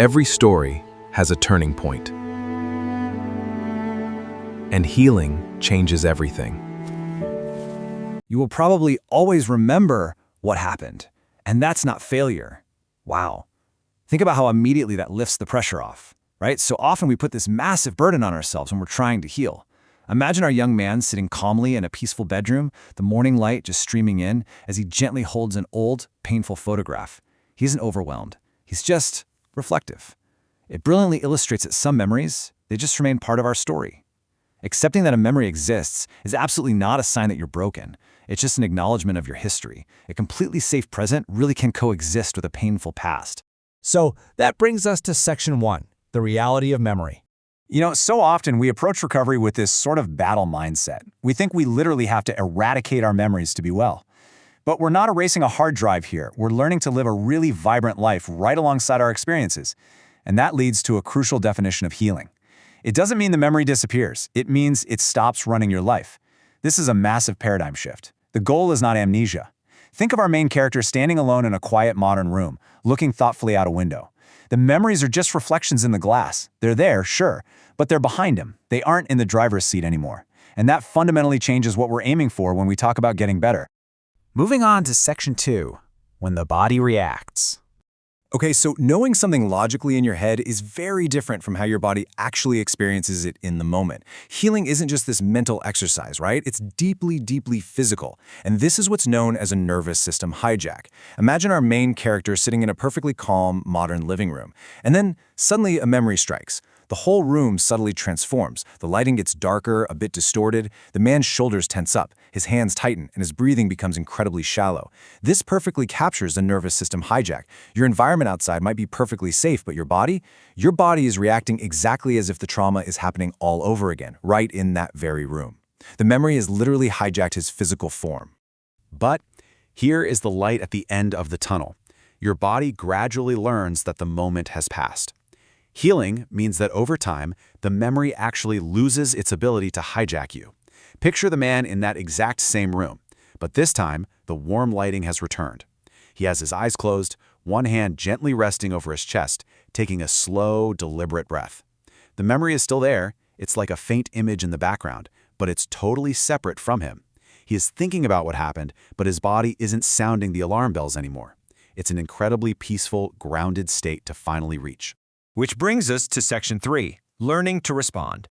Every story has a turning point, and healing changes everything. You will probably always remember what happened, and that's not failure. Wow. Think about how immediately that lifts the pressure off, right? So often we put this massive burden on ourselves when we're trying to heal. Imagine our young man sitting calmly in a peaceful bedroom, the morning light just streaming in as he gently holds an old, painful photograph. He isn't overwhelmed. He's just reflective. It brilliantly illustrates that some memories, they just remain part of our story. Accepting that a memory exists is absolutely not a sign that you're broken. It's just an acknowledgement of your history. A completely safe present really can coexist with a painful past. So that brings us to section 1, the reality of memory. So often we approach recovery with this sort of battle mindset. We think we literally have to eradicate our memories to be well. But we're not erasing a hard drive here. We're learning to live a really vibrant life right alongside our experiences. And that leads to a crucial definition of healing. It doesn't mean the memory disappears. It means it stops running your life. This is a massive paradigm shift. The goal is not amnesia. Think of our main character standing alone in a quiet modern room, looking thoughtfully out a window. The memories are just reflections in the glass. They're there, sure, but they're behind him. They aren't in the driver's seat anymore. And that fundamentally changes what we're aiming for when we talk about getting better. Moving on to section 2, when the body reacts. Okay, so knowing something logically in your head is very different from how your body actually experiences it in the moment. Healing isn't just this mental exercise, right? It's deeply, deeply physical. And this is what's known as a nervous system hijack. Imagine our main character sitting in a perfectly calm, modern living room. And then suddenly a memory strikes. The whole room subtly transforms. The lighting gets darker, a bit distorted. The man's shoulders tense up, his hands tighten, and his breathing becomes incredibly shallow. This perfectly captures the nervous system hijack. Your environment outside might be perfectly safe, but your body is reacting exactly as if the trauma is happening all over again, right in that very room. The memory has literally hijacked his physical form. But here is the light at the end of the tunnel. Your body gradually learns that the moment has passed. Healing means that over time, the memory actually loses its ability to hijack you. Picture the man in that exact same room, but this time, the warm lighting has returned. He has his eyes closed, one hand gently resting over his chest, taking a slow, deliberate breath. The memory is still there. It's like a faint image in the background, but it's totally separate from him. He is thinking about what happened, but his body isn't sounding the alarm bells anymore. It's an incredibly peaceful, grounded state to finally reach. Which brings us to section 3, learning to respond.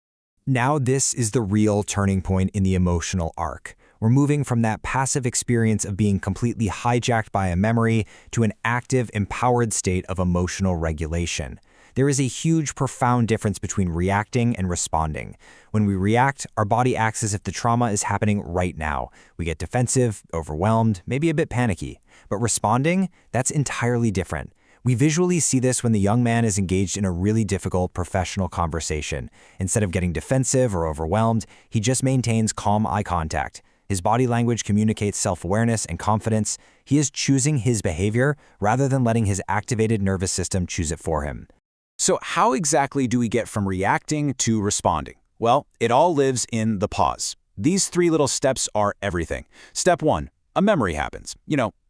Now this is the real turning point in the emotional arc. We're moving from that passive experience of being completely hijacked by a memory to an active, empowered state of emotional regulation. There is a huge, profound difference between reacting and responding. When we react, our body acts as if the trauma is happening right now. We get defensive, overwhelmed, maybe a bit panicky. But responding, that's entirely different. We visually see this when the young man is engaged in a really difficult professional conversation. Instead of getting defensive or overwhelmed, he just maintains calm eye contact. His body language communicates self-awareness and confidence. He is choosing his behavior rather than letting his activated nervous system choose it for him. So how exactly do we get from reacting to responding? Well, it all lives in the pause. These 3 little steps are everything. Step 1, a memory happens.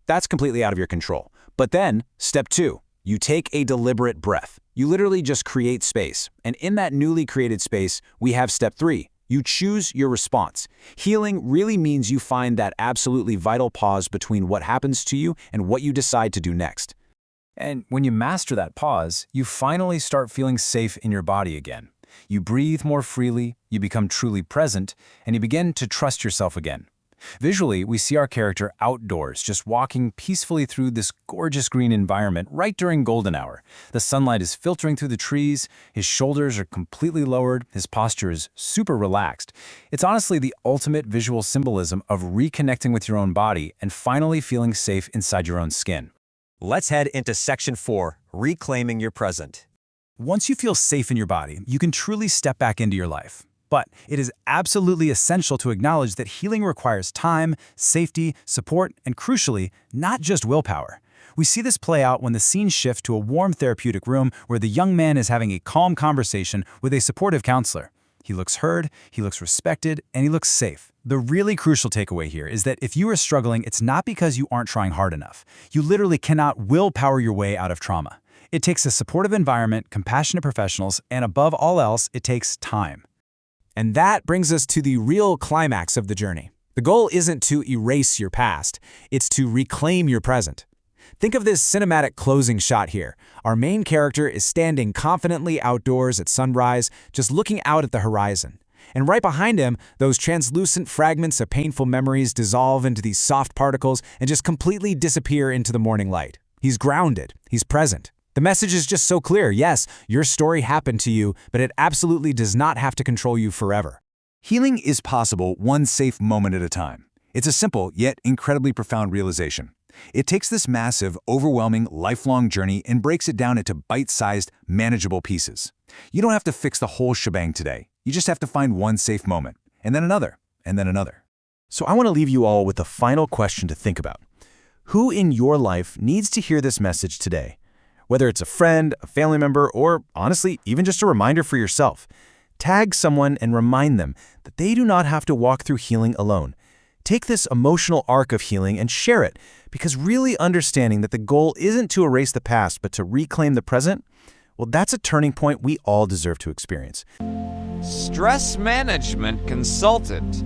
That's completely out of your control. But then, step 2, you take a deliberate breath. You literally just create space. And in that newly created space, we have step 3. You choose your response. Healing really means you find that absolutely vital pause between what happens to you and what you decide to do next. And when you master that pause, you finally start feeling safe in your body again. You breathe more freely, you become truly present, and you begin to trust yourself again. Visually, we see our character outdoors, just walking peacefully through this gorgeous green environment right during golden hour. The sunlight is filtering through the trees, his shoulders are completely lowered, his posture is super relaxed. It's honestly the ultimate visual symbolism of reconnecting with your own body and finally feeling safe inside your own skin. Let's head into section 4, reclaiming your present. Once you feel safe in your body, you can truly step back into your life. But it is absolutely essential to acknowledge that healing requires time, safety, support, and crucially, not just willpower. We see this play out when the scene shifts to a warm therapeutic room where the young man is having a calm conversation with a supportive counselor. He looks heard, he looks respected, and he looks safe. The really crucial takeaway here is that if you are struggling, it's not because you aren't trying hard enough. You literally cannot willpower your way out of trauma. It takes a supportive environment, compassionate professionals, and above all else, it takes time. And that brings us to the real climax of the journey. The goal isn't to erase your past, it's to reclaim your present. Think of this cinematic closing shot here. Our main character is standing confidently outdoors at sunrise, just looking out at the horizon. And right behind him, those translucent fragments of painful memories dissolve into these soft particles and just completely disappear into the morning light. He's grounded. He's present. The message is just so clear. Yes, your story happened to you, but it absolutely does not have to control you forever. Healing is possible one safe moment at a time. It's a simple yet incredibly profound realization. It takes this massive, overwhelming, lifelong journey and breaks it down into bite-sized, manageable pieces. You don't have to fix the whole shebang today. You just have to find one safe moment, and then another, and then another. So I want to leave you all with a final question to think about. Who in your life needs to hear this message today? Whether it's a friend, a family member, or honestly, even just a reminder for yourself. Tag someone and remind them that they do not have to walk through healing alone. Take this emotional arc of healing and share it, because really understanding that the goal isn't to erase the past but to reclaim the present, well, that's a turning point we all deserve to experience. Stress Management Consultant.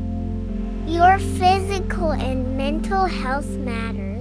Your physical and mental health matters.